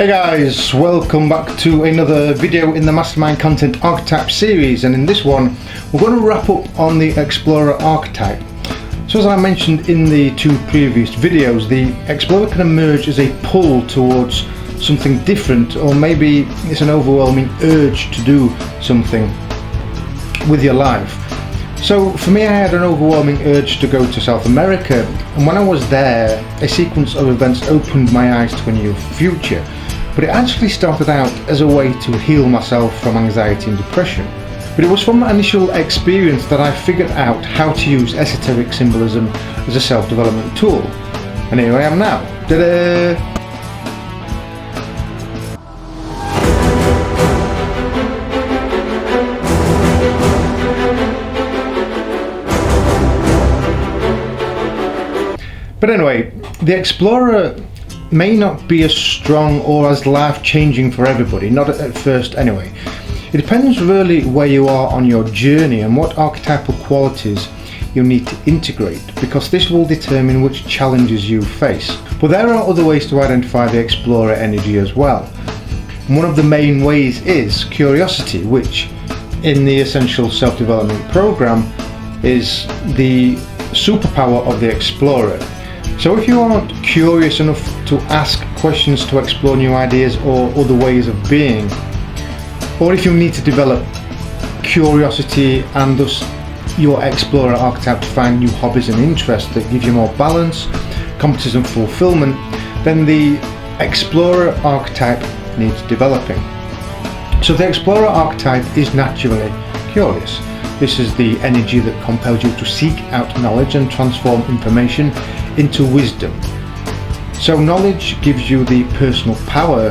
Hey guys, welcome back to another video in the Mastermind Content Archetype series, and in this one we're going to wrap up on the Explorer Archetype. So as I mentioned in the two previous videos, the Explorer can emerge as a pull towards something different, or maybe it's an overwhelming urge to do something with your life. So for me, I had an overwhelming urge to go to South America, and when I was there, a sequence of events opened my eyes to a new future. But it actually started out as a way to heal myself from anxiety and depression. But it was from that initial experience that I figured out how to use esoteric symbolism as a self-development tool. And here I am now. Ta-da! But anyway, the Explorer may not be as strong or as life-changing for everybody, not at first anyway. It depends really where you are on your journey and what archetypal qualities you need to integrate, because this will determine which challenges you face. But there are other ways to identify the Explorer energy as well. And one of the main ways is curiosity, which in the Essential Self-Development program is the superpower of the Explorer. So if you aren't curious enough to ask questions to explore new ideas or other ways of being, or if you need to develop curiosity and thus your Explorer archetype to find new hobbies and interests that give you more balance, competence and fulfillment, then the Explorer archetype needs developing. So the Explorer archetype is naturally curious. This is the energy that compels you to seek out knowledge and transform information into wisdom. So knowledge gives you the personal power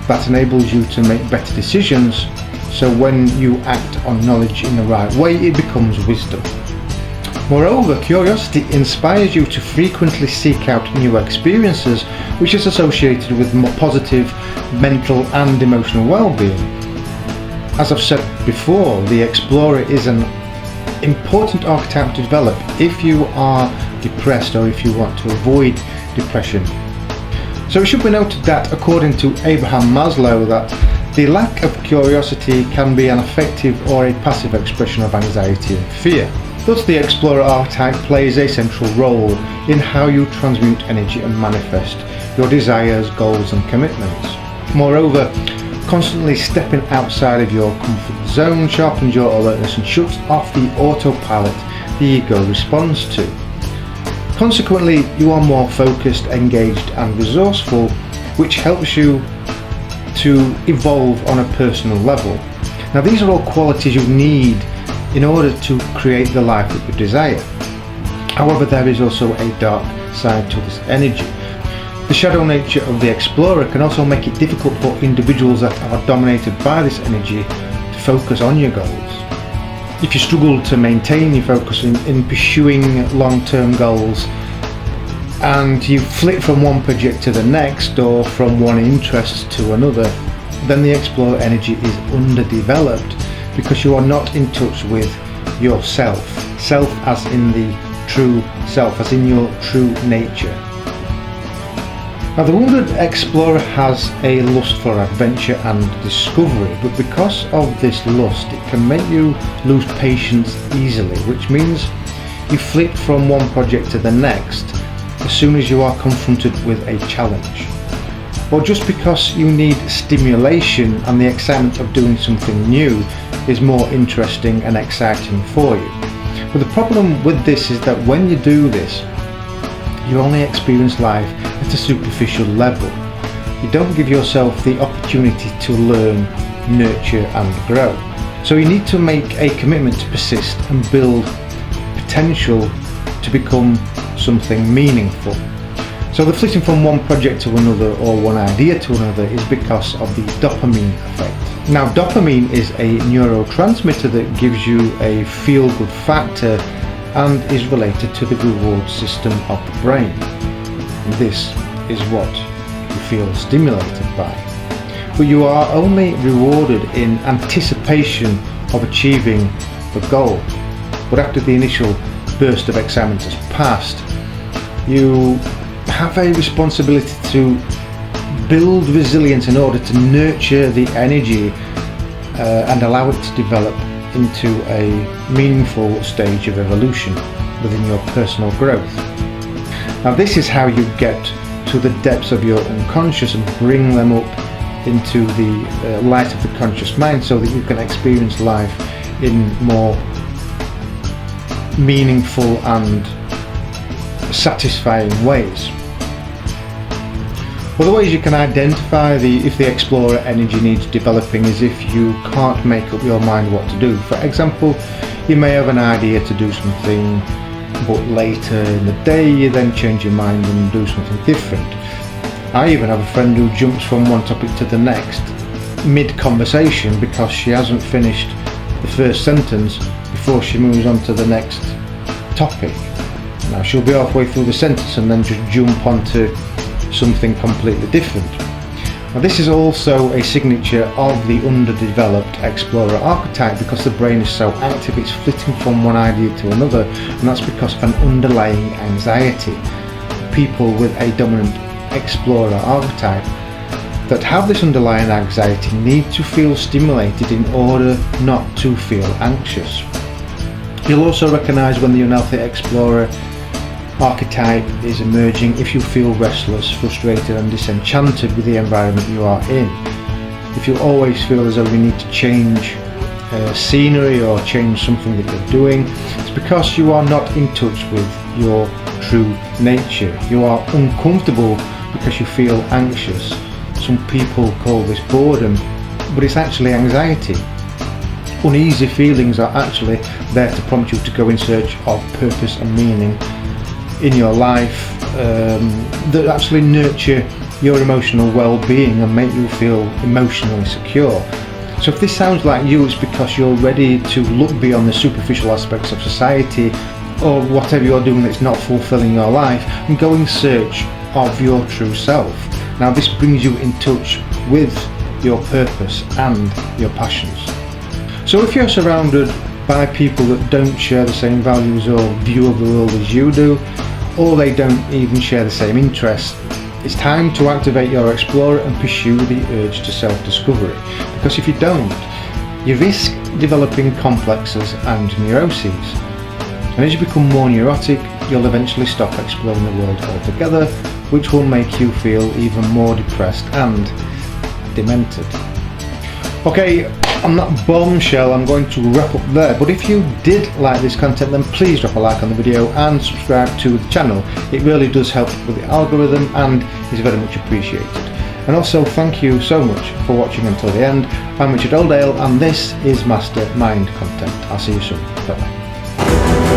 that enables you to make better decisions. So when you act on knowledge in the right way, it becomes wisdom. Moreover, curiosity inspires you to frequently seek out new experiences, which is associated with more positive mental and emotional well-being. As I've said before, the Explorer is an important archetype to develop if you are depressed or if you want to avoid depression. So it should be noted that according to Abraham Maslow, that the lack of curiosity can be an effective or a passive expression of anxiety and fear. Thus the Explorer archetype plays a central role in how you transmute energy and manifest your desires, goals and commitments. Moreover, constantly stepping outside of your comfort zone sharpens your alertness and shuts off the autopilot the ego responds to. Consequently, you are more focused, engaged and resourceful, which helps you to evolve on a personal level. Now these are all qualities you need in order to create the life that you desire. However, there is also a dark side to this energy. The shadow nature of the Explorer can also make it difficult for individuals that are dominated by this energy to focus on your goals. If you struggle to maintain your focus in pursuing long-term goals, and you flip from one project to the next or from one interest to another, then the Explorer energy is underdeveloped because you are not in touch with yourself. Self as in the true self, as in your true nature. Now the wounded Explorer has a lust for adventure and discovery, but because of this lust it can make you lose patience easily, which means you flip from one project to the next as soon as you are confronted with a challenge. Or just because you need stimulation and the excitement of doing something new is more interesting and exciting for you. But the problem with this is that when you do this, you only experience life at a superficial level. You don't give yourself the opportunity to learn, nurture and grow. So you need to make a commitment to persist and build potential to become something meaningful. So the flitting from one project to another or one idea to another is because of the dopamine effect. Now dopamine is a neurotransmitter that gives you a feel-good factor and is related to the reward system of the brain. And this is what you feel stimulated by. But you are only rewarded in anticipation of achieving the goal. But after the initial burst of excitement has passed, you have a responsibility to build resilience in order to nurture the energy and allow it to develop into a meaningful stage of evolution within your personal growth. Now this is how you get to the depths of your unconscious and bring them up into the light of the conscious mind, so that you can experience life in more meaningful and satisfying ways. Well, the ways you can identify if the Explorer energy needs developing is if you can't make up your mind what to do. For example, you may have an idea to do something, but later in the day you then change your mind and do something different. I even have a friend who jumps from one topic to the next mid-conversation because she hasn't finished the first sentence before she moves on to the next topic. Now she'll be halfway through the sentence and then just jump onto something completely different. Now this is also a signature of the underdeveloped Explorer archetype, because the brain is so active it's flitting from one idea to another, and that's because of an underlying anxiety. People with a dominant Explorer archetype that have this underlying anxiety need to feel stimulated in order not to feel anxious. You'll also recognise when the unhealthy Explorer archetype is emerging if you feel restless, frustrated and disenchanted with the environment you are in. If you always feel as though you need to change scenery or change something that you're doing, it's because you are not in touch with your true nature. You are uncomfortable because you feel anxious. Some people call this boredom, but it's actually anxiety. Uneasy feelings are actually there to prompt you to go in search of purpose and meaning in your life that actually nurture your emotional well-being and make you feel emotionally secure. So if this sounds like you, it's because you're ready to look beyond the superficial aspects of society or whatever you're doing that's not fulfilling your life and go in search of your true self. Now this brings you in touch with your purpose and your passions. So if you're surrounded by people that don't share the same values or view of the world as you do, or they don't even share the same interests, it's time to activate your Explorer and pursue the urge to self-discovery. Because if you don't, you risk developing complexes and neuroses. And as you become more neurotic, you'll eventually stop exploring the world altogether, which will make you feel even more depressed and demented. Okay, on that bombshell I'm going to wrap up there, but if you did like this content then please drop a like on the video and subscribe to the channel. It really does help with the algorithm and is very much appreciated. And also thank you so much for watching until the end. I'm Richard Oldale and this is Mastermind Content. I'll see you soon. Bye bye.